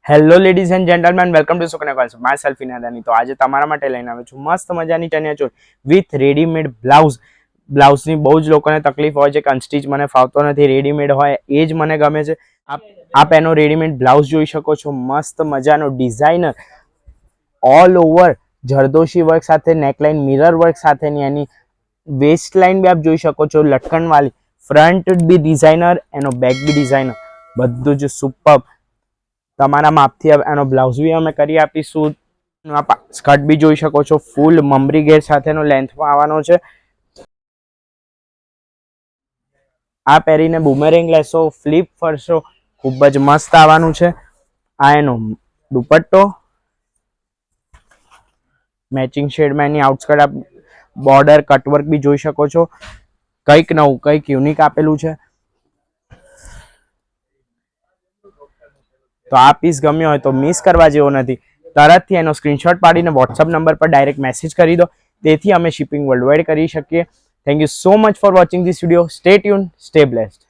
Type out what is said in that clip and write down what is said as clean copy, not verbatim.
Hello ladies and gentlemen, welcome to Sukanya concept. Myself Inadani. તો આજે તમારા માટે લઈને આવ્યો છું મસ્ત મજાની ચણિયાચોળી વિથ રેડીમેડ બ્લાઉઝની બહુ જ લોકોને તકલીફ હોય છે કે અનસ્ટિચ મને ફાવતો નથી, રેડીમેડ હોય એ જ મને ગમે છે. આપ એનો રેડીમેડ બ્લાઉઝ જોઈ શકો છો. મસ્ત મજાનો designer all over zardozi work સાથે, નેકલાઇન મિરર વર્ક સાથેની એની વેસ્ટ લાઇન બી આપ જોઈ શકો છો, લટકણવાળી. ફ્રન્ટ બી ડિઝાઇનર, એનો બેક બી ડિઝાઇનર, બધું જ સુપર. તમારા માપથી એનો બ્લાઉઝ બી અમે કરી આપીશું. સ્કર્ટ બી જોઈ શકો છો, ફૂલ મમરી ઘેર સાથેનો લેન્થમાં આવવાનો છે. આ પહેરીને બુમેરેંગ લેશો, ફ્લિપ ફરશો, ખૂબ જ મસ્ત આવવાનું છે. આ એનો દુપટ્ટો, મેચિંગ શેડમાં એની આઉટસ્કર્ટ આપ બોર્ડર કટવર્ક બી જોઈ શકો છો. કંઈક નવું, કંઈક યુનિક આપેલું છે. તો આ પીસ ગમ્યો હોય તો મિસ કરવા જેવો નથી. તરતથી એનો સ્ક્રીનશોટ પાડીને વોટ્સઅપ નંબર પર ડાયરેક્ટ મેસેજ કરી દો. તેથી અમે શિપિંગ વર્લ્ડ વાઇડ કરી શકીએ. Thank you so much for watching this video. Stay tune, stay blessed.